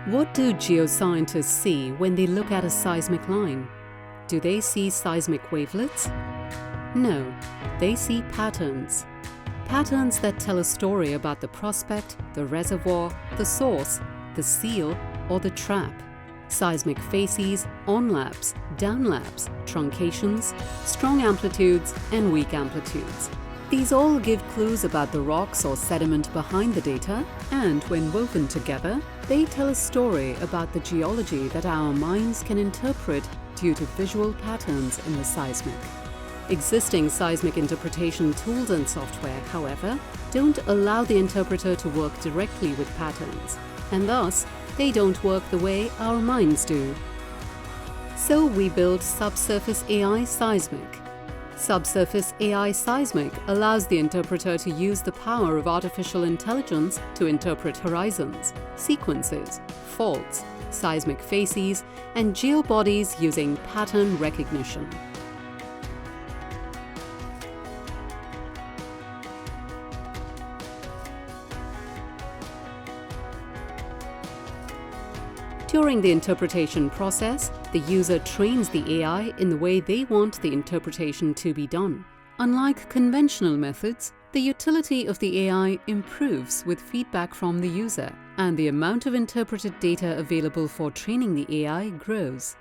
What do geoscientists see when they look at a seismic line? Do they see seismic wavelets? No, they see patterns. Patterns that tell a story about the prospect, the reservoir, the source, the seal, or the trap. Seismic facies, onlaps, downlaps, truncations, strong amplitudes, and weak amplitudes. These all give clues about the rocks or sediment behind the data, and when woven together, they tell a story about the geology that our minds can interpret due to visual patterns in the seismic. Existing seismic interpretation tools and software, however, don't allow the interpreter to work directly with patterns, and thus, they don't work the way our minds do. So we built SubsurfaceAI Seismic. SubsurfaceAI Seismic allows the interpreter to use the power of artificial intelligence to interpret horizons, sequences, faults, seismic facies, and geobodies using pattern recognition. During the interpretation process, the user trains the AI in the way they want the interpretation to be done. Unlike conventional methods, the utility of the AI improves with feedback from the user, and the amount of interpreted data available for training the AI grows.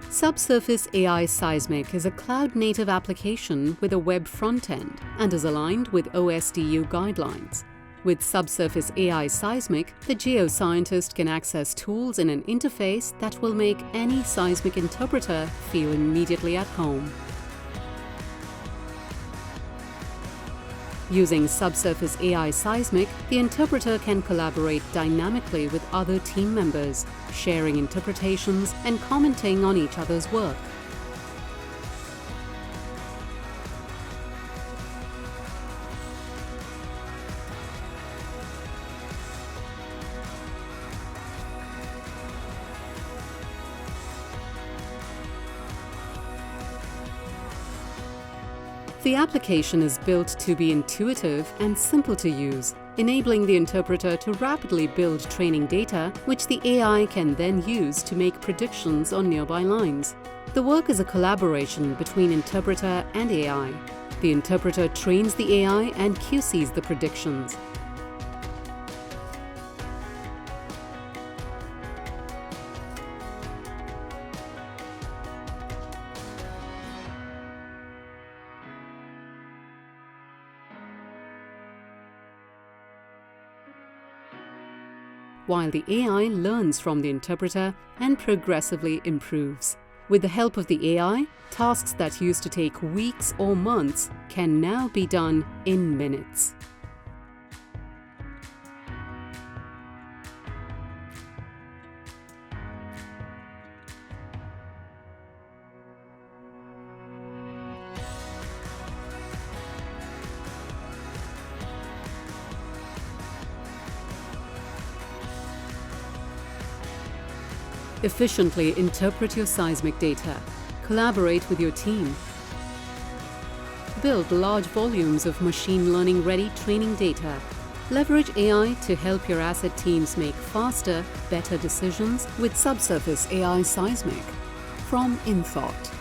SubsurfaceAI Seismic is a cloud-native application with a web front-end and is aligned with OSDU guidelines. With SubsurfaceAI Seismic, the geoscientist can access tools in an interface that will make any seismic interpreter feel immediately at home. Using SubsurfaceAI Seismic, the interpreter can collaborate dynamically with other team members, sharing interpretations and commenting on each other's work. The application is built to be intuitive and simple to use, enabling the interpreter to rapidly build training data, which the AI can then use to make predictions on nearby lines. The work is a collaboration between interpreter and AI. The interpreter trains the AI and QCs the predictions. While the AI learns from the interpreter and progressively improves. With the help of the AI, tasks that used to take weeks or months can now be done in minutes. Efficiently interpret your seismic data. Collaborate with your team. Build large volumes of machine learning-ready training data. Leverage AI to help your asset teams make faster, better decisions with SubsurfaceAI Seismic. From InThought.